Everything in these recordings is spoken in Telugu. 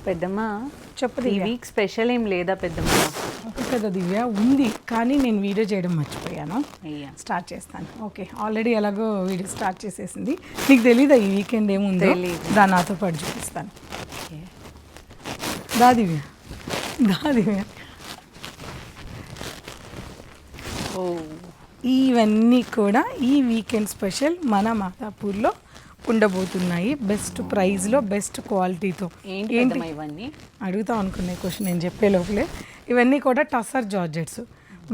పెద్దమ్మ చెప్పు ఈ దివ్య. వీక్ స్పెషల్ ఏం లేదా పెద్దమ్మ? ఓకే కదా దివ్య, ఉంది కానీ నేను వీడియో చేయడం మర్చిపోయాను. అయ్యా స్టార్ట్ చేస్తాను. ఓకే, ఆల్రెడీ ఎలాగో వీడియో స్టార్ట్ చేసేసింది. నీకు తెలీదా ఈ వీకెండ్ ఏముందో? తెలీదు. దా నాతో పాటు చూపిస్తాను. ఓకే. దా దివ్య, దా దివ్య. ఓ ఇవన్నీ కూడా ఈ వీకెండ్ స్పెషల్ మన మాదాపూర్లో ఉండబోతున్నాయి. బెస్ట్ ప్రైస్లో బెస్ట్ క్వాలిటీతో. ఏంటి పెద్దమ్మ ఇవన్నీ? అడుగుతాం అనుకునే క్వశ్చన్ నేను చెప్పే లోపలే. ఇవన్నీ కూడా టసర్ జార్జెట్స్.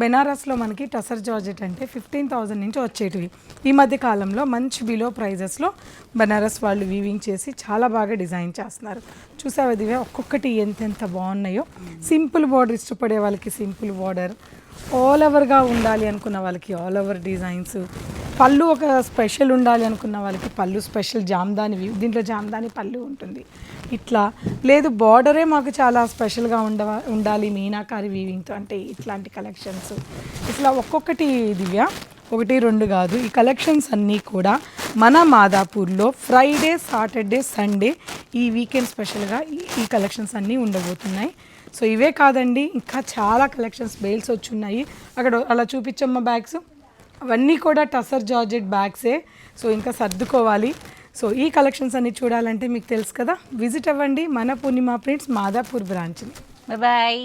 బెనారస్లో మనకి టసర్ జార్జెట్ అంటే 15,000 నుంచి వచ్చేటివి. ఈ మధ్య కాలంలో మంచి బిలో ప్రైజెస్లో బెనారస్ వాళ్ళు వీవింగ్ చేసి చాలా బాగా డిజైన్ చేస్తున్నారు. చూసావా దివ్య, ఒక్కొక్కటి ఎంతెంత బాగున్నాయో. సింపుల్ బార్డర్ ఇష్టపడే వాళ్ళకి సింపుల్ బార్డర్, ఆల్ ఓవర్గా ఉండాలి అనుకున్న వాళ్ళకి ఆల్ ఓవర్ డిజైన్స్, పళ్ళు ఒక స్పెషల్ ఉండాలి అనుకున్న వాళ్ళకి పళ్ళు స్పెషల్ జామ్దాని, దీంట్లో జామ్దాని పళ్ళు ఉంటుంది. ఇట్లా లేదు బార్డరే మాకు చాలా స్పెషల్గా ఉండాలి మీనాకారి వీవింగ్తో అంటే ఇట్లాంటి కలెక్షన్స్. ఇట్లా ఒక్కొక్కటి దివ్య, 1, 2 కాదు, ఈ కలెక్షన్స్ అన్నీ కూడా మన మాదాపూర్లో ఫ్రైడే, సాటర్డే, సండే ఈ వీకెండ్ స్పెషల్గా ఈ కలెక్షన్స్ అన్నీ ఉండబోతున్నాయి. సో ఇవే కాదండి, ఇంకా చాలా కలెక్షన్స్ బెయిల్స్ వచ్చున్నాయి. అక్కడ అలా చూపించమ్మ బ్యాగ్స్, అవన్నీ కూడా టసర్ జార్జెట్ బ్యాగ్సే. సో ఇంకా సర్దుకోవాలి. సో ఈ కలెక్షన్స్ అన్ని చూడాలంటే మీకు తెలుసు కదా, విజిట్ అవ్వండి మన పూర్ణిమ ప్రింట్స్ మాదాపూర్ బ్రాంచ్ని. బాయ్.